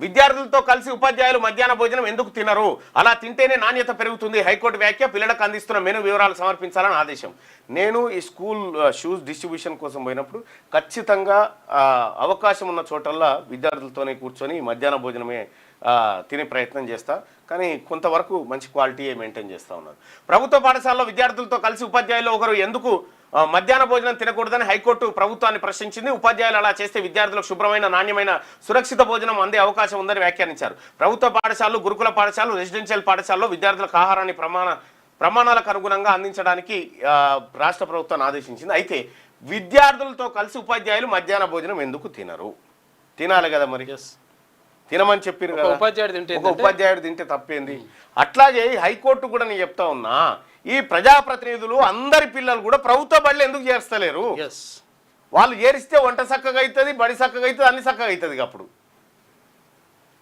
విద్యార్థులతో కలిసి ఉపాధ్యాయులు మధ్యాహ్న భోజనం ఎందుకు తినరు? అలా తింటేనే నాణ్యత పెరుగుతుంది. హైకోర్టు వ్యాఖ్య. పిల్లలకు అందిస్తున్న మెను వివరాలు సమర్పించాలని ఆదేశం. నేను ఈ స్కూల్ షూస్ డిస్ట్రిబ్యూషన్ కోసం పోయినప్పుడు ఖచ్చితంగా అవకాశం ఉన్న చోటల్లా విద్యార్థులతోనే కూర్చొని మధ్యాహ్న భోజనమే తినే ప్రయత్నం చేస్తా. కానీ కొంతవరకు మంచి క్వాలిటీ మెయింటైన్ చేస్తూ ఉన్నారు. ప్రభుత్వ పాఠశాలలో విద్యార్థులతో కలిసి ఉపాధ్యాయులు ఒకరు ఎందుకు మధ్యాహ్న భోజనం తినకూడదని హైకోర్టు ప్రభుత్వాన్ని ప్రశ్నించింది. ఉపాధ్యాయులు అలా చేస్తే విద్యార్థులకు శుభ్రమైన నాణ్యమైన సురక్షిత భోజనం అందే అవకాశం ఉందని వ్యాఖ్యానించారు. ప్రభుత్వ పాఠశాలలు, గురుకుల పాఠశాలలు, రెసిడెన్షియల్ పాఠశాలలో విద్యార్థులకు ఆహారాన్ని ప్రమాణాలకు అనుగుణంగా అందించడానికి రాష్ట్ర ప్రభుత్వాన్ని ఆదేశించింది. అయితే విద్యార్థులతో కలిసి ఉపాధ్యాయులు మధ్యాహ్న భోజనం ఎందుకు తినరు? తినాలి కదా మరి, తినమని చెప్పారు కదా. ఉపాధ్యాయుడు తింటే తప్పేంది? అట్లాగే హైకోర్టు కూడా నేను చెప్తా ఉన్నా, ఈ ప్రజాప్రతినిధులు అందరి పిల్లలు కూడా ప్రభుత్వ బడిలో ఎందుకు చేర్స్తలేరు? వాళ్ళు చేరిస్తే వంట చక్కగా అవుతుంది, బడి చక్కగా అవుతుంది, అన్ని చక్కగా అవుతుంది. అప్పుడు